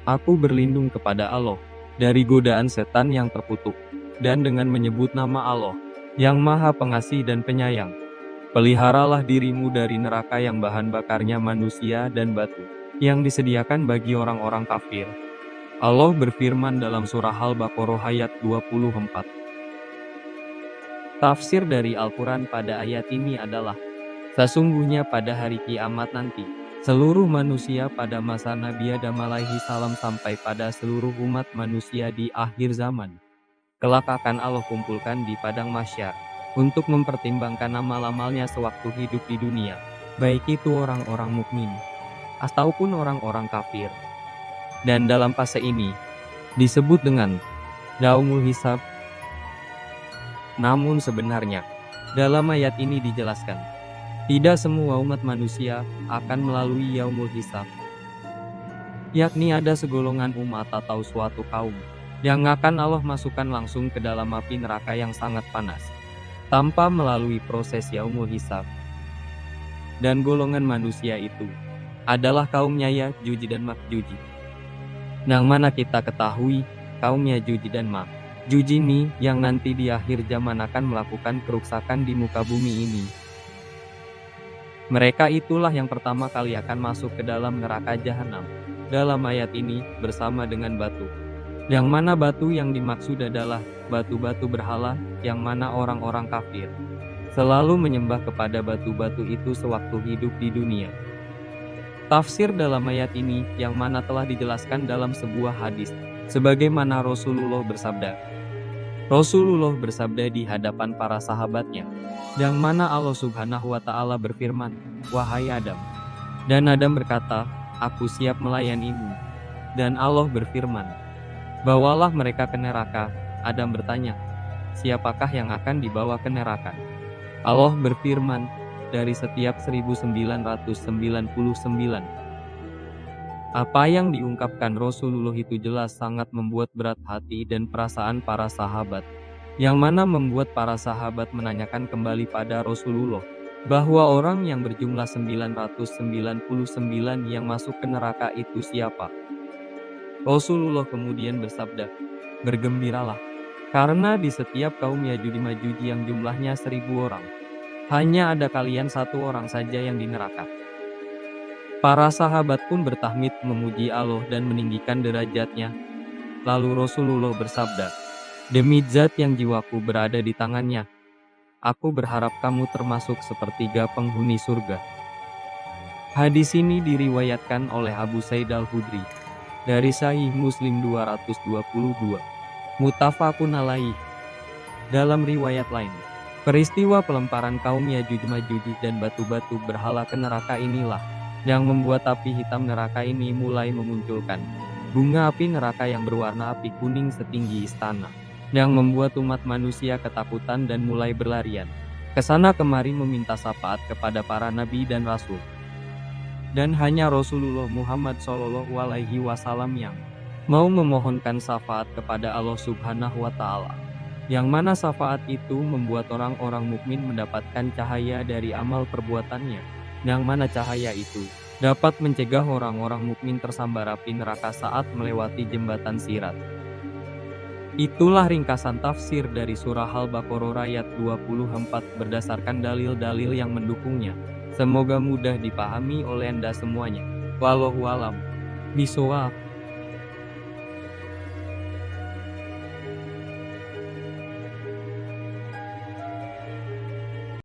Aku berlindung kepada Allah dari godaan setan yang terkutuk, dan dengan menyebut nama Allah yang Maha Pengasih dan Penyayang. Peliharalah dirimu dari neraka yang bahan bakarnya manusia dan batu, yang disediakan bagi orang-orang kafir. Allah berfirman dalam surah Al-Baqarah ayat 24. Tafsir dari Al-Quran pada ayat ini adalah, sesungguhnya pada hari kiamat nanti, seluruh manusia pada masa Nabi Adam alaihi salam sampai pada seluruh umat manusia di akhir zaman, kelak akan Allah kumpulkan di padang mahsyar untuk mempertimbangkan amal-amalnya sewaktu hidup di dunia, baik itu orang-orang mukmin ataupun orang-orang kafir. Dan dalam fase ini disebut dengan yaumul hisab. Namun sebenarnya dalam ayat ini dijelaskan, tidak semua umat manusia akan melalui yaumul hisab, yakni ada segolongan umat atau suatu kaum yang akan Allah masukkan langsung ke dalam api neraka yang sangat panas, tanpa melalui proses yaumul hisab. Dan golongan manusia itu adalah kaumnya Ya'juj dan Ma'juj. Yang mana kita ketahui, kaum Ya'juj dan Ma'juj ini yang nanti di akhir zaman akan melakukan kerusakan di muka bumi ini. Mereka itulah yang pertama kali akan masuk ke dalam neraka jahanam. Dalam ayat ini bersama dengan batu, yang mana batu yang dimaksud adalah batu-batu berhala, yang mana orang-orang kafir selalu menyembah kepada batu-batu itu sewaktu hidup di dunia. Tafsir dalam ayat ini yang mana telah dijelaskan dalam sebuah hadis, sebagaimana Rasulullah bersabda di hadapan para sahabatnya, yang mana Allah Subhanahu wa Ta'ala berfirman, "Wahai Adam." Dan Adam berkata, "Aku siap melayanimu." Dan Allah berfirman, "Bawalah mereka ke neraka." Adam bertanya, "Siapakah yang akan dibawa ke neraka?" Allah berfirman, "Dari setiap 1999. Apa yang diungkapkan Rasulullah itu jelas sangat membuat berat hati dan perasaan para sahabat, yang mana membuat para sahabat menanyakan kembali pada Rasulullah, bahwa orang yang berjumlah 999 yang masuk ke neraka itu siapa? Rasulullah kemudian bersabda, "Bergembiralah, karena di setiap kaum Ya'juj Ma'juj yang jumlahnya 1000 orang, hanya ada kalian satu orang saja yang di neraka." Para sahabat pun bertahmid memuji Allah dan meninggikan derajatnya. Lalu Rasulullah bersabda, "Demi zat yang jiwaku berada di tangannya, aku berharap kamu termasuk sepertiga penghuni surga." Hadis ini diriwayatkan oleh Abu Sa'id Al-Khudri dari Sahih Muslim 222. Muttafaqun alaih. Dalam riwayat lain, peristiwa pelemparan kaum Ya'juj Ma'juj dan batu-batu berhala ke neraka inilah yang membuat api hitam neraka ini mulai memunculkan bunga api neraka yang berwarna api kuning setinggi istana, yang membuat umat manusia ketakutan dan mulai berlarian ke sana kemari meminta syafaat kepada para nabi dan rasul. Dan hanya Rasulullah Muhammad SAW yang mau memohonkan syafaat kepada Allah Subhanahu wa Ta'ala, yang mana syafaat itu membuat orang-orang mukmin mendapatkan cahaya dari amal perbuatannya, yang mana cahaya itu dapat mencegah orang-orang mukmin tersambar api neraka saat melewati jembatan Sirat. Itulah ringkasan tafsir dari surah Al-Baqarah ayat 24 berdasarkan dalil-dalil yang mendukungnya. Semoga mudah dipahami oleh Anda semuanya. Wallahu a'lam bishawab.